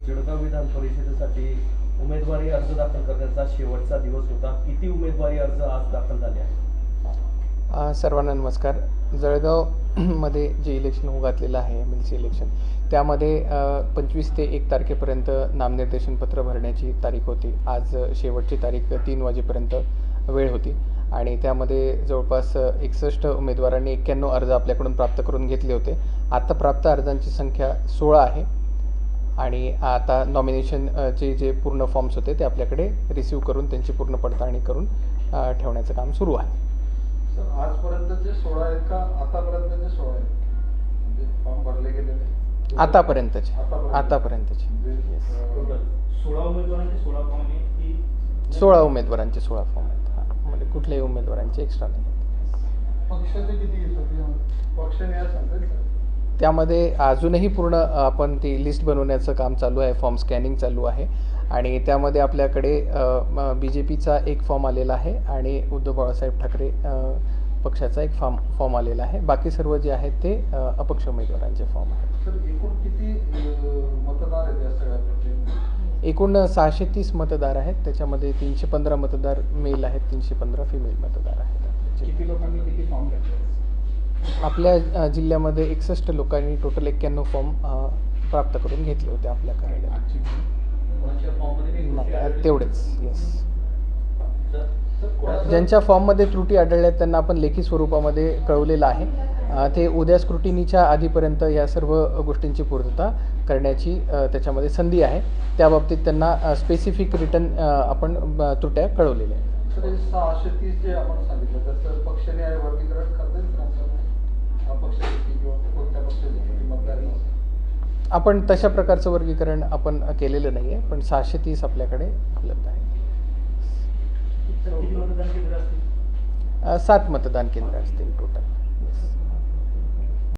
जळगाव विधान परिषदेसाठी उमेदवारी अर्ज दाखल करण्याचा शेवटचा दिवस होता. किती उमेदवारी अर्ज आज दाखल झाले आहेत? सर्वांना नमस्कार. जळगाव मध्ये जे इलेक्शन होऊ घातलेलं आहे MLC इलेक्शन, त्यामध्ये 25 ते 1 तारखेपर्यंत नामनिर्देशन पत्र भरण्याची तारीख होती. आज शेवटची तारीख 3 वाजेपर्यंत वेळ होती आणि त्यामध्ये जवळपास 61 उमेदवारांनी 91 अर्ज आपल्याकडून प्राप्त करून घेतले होते. आता प्राप्त अर्जांची संख्या 16 आहे आणि आता नॉमिनेशनचे जे पूर्ण फॉर्म्स होते ते आपल्याकडे रिसीव्ह करून त्यांची पूर्ण पडताळणी करून ठेवण्याचं काम सुरू आहे. सर, आजपर्यंतचे 16 आहेत का आतापर्यंतचे 16 आहेत? म्हणजे फॉर्म भरले गेलेले आतापर्यंतचे टोटल 16 उमेदवारांचे 16 फॉर्म आहे की 16 उमेदवारांचे 16 फॉर्म आहेत. म्हणजे कुठल्याही उमेदवारांचे एक्स्ट्रा नाही. पक्षाचे किती घेतात? पक्षाने आज सांगतील सर. त्यामध्ये अजूनही पूर्ण आपण ती लिस्ट बनवण्याचं काम चालू आहे. फॉर्म स्कॅनिंग चालू आहे आणि त्यामध्ये आपल्याकडे BJPचा एक फॉर्म आलेला आहे आणि उद्धव बाळासाहेब ठाकरे पक्षाचा एक फॉर्म आलेला आहे. बाकी सर्व जे आहेत ते अपक्ष उमेदवारांचे फॉर्म आहेत. सर, एकूण किती मतदार आहेत या सगळ्या प्रक्रियेमध्ये? एकूण 630 मतदार आहेत. त्याच्यामध्ये 315 मतदार मेल आहेत, 315 फिमेल मतदार आहेत. किती लोकांनी किती फॉर्म घेतले? आपल्या जिल्ह्यामध्ये 61 लोकांनी टोटल 91 फॉर्म प्राप्त करून घेतले होते आपल्या कार्यालयात. तेवढेच. येस. ज्यांच्या फॉर्ममध्ये त्रुटी आढळल्या त्यांना आपण लेखी स्वरूपामध्ये कळवलेलं आहे. ते उद्या स्क्रुटिनीच्या आधीपर्यंत या सर्व गोष्टींची पूर्तता करण्याची त्याच्यामध्ये संधी आहे. त्या बाबतीत त्यांना स्पेसिफिक रिटर्न आपण त्रुट्या कळवलेल्या आहेत. सर, 630 जे आपण सांगितलं तसं पक्षाने वर्गीकरण करता येईल का? अपक्ष किंवा कोणत्या पक्षाची मतदार? आपण तशा प्रकारचं वर्गीकरण आपण केलेलं नाही आहे, पण 630 आपल्याकडे उपलब्ध आहे. किती मतदान केंद्र असतील? 7 मतदान केंद्र असतील टोटल.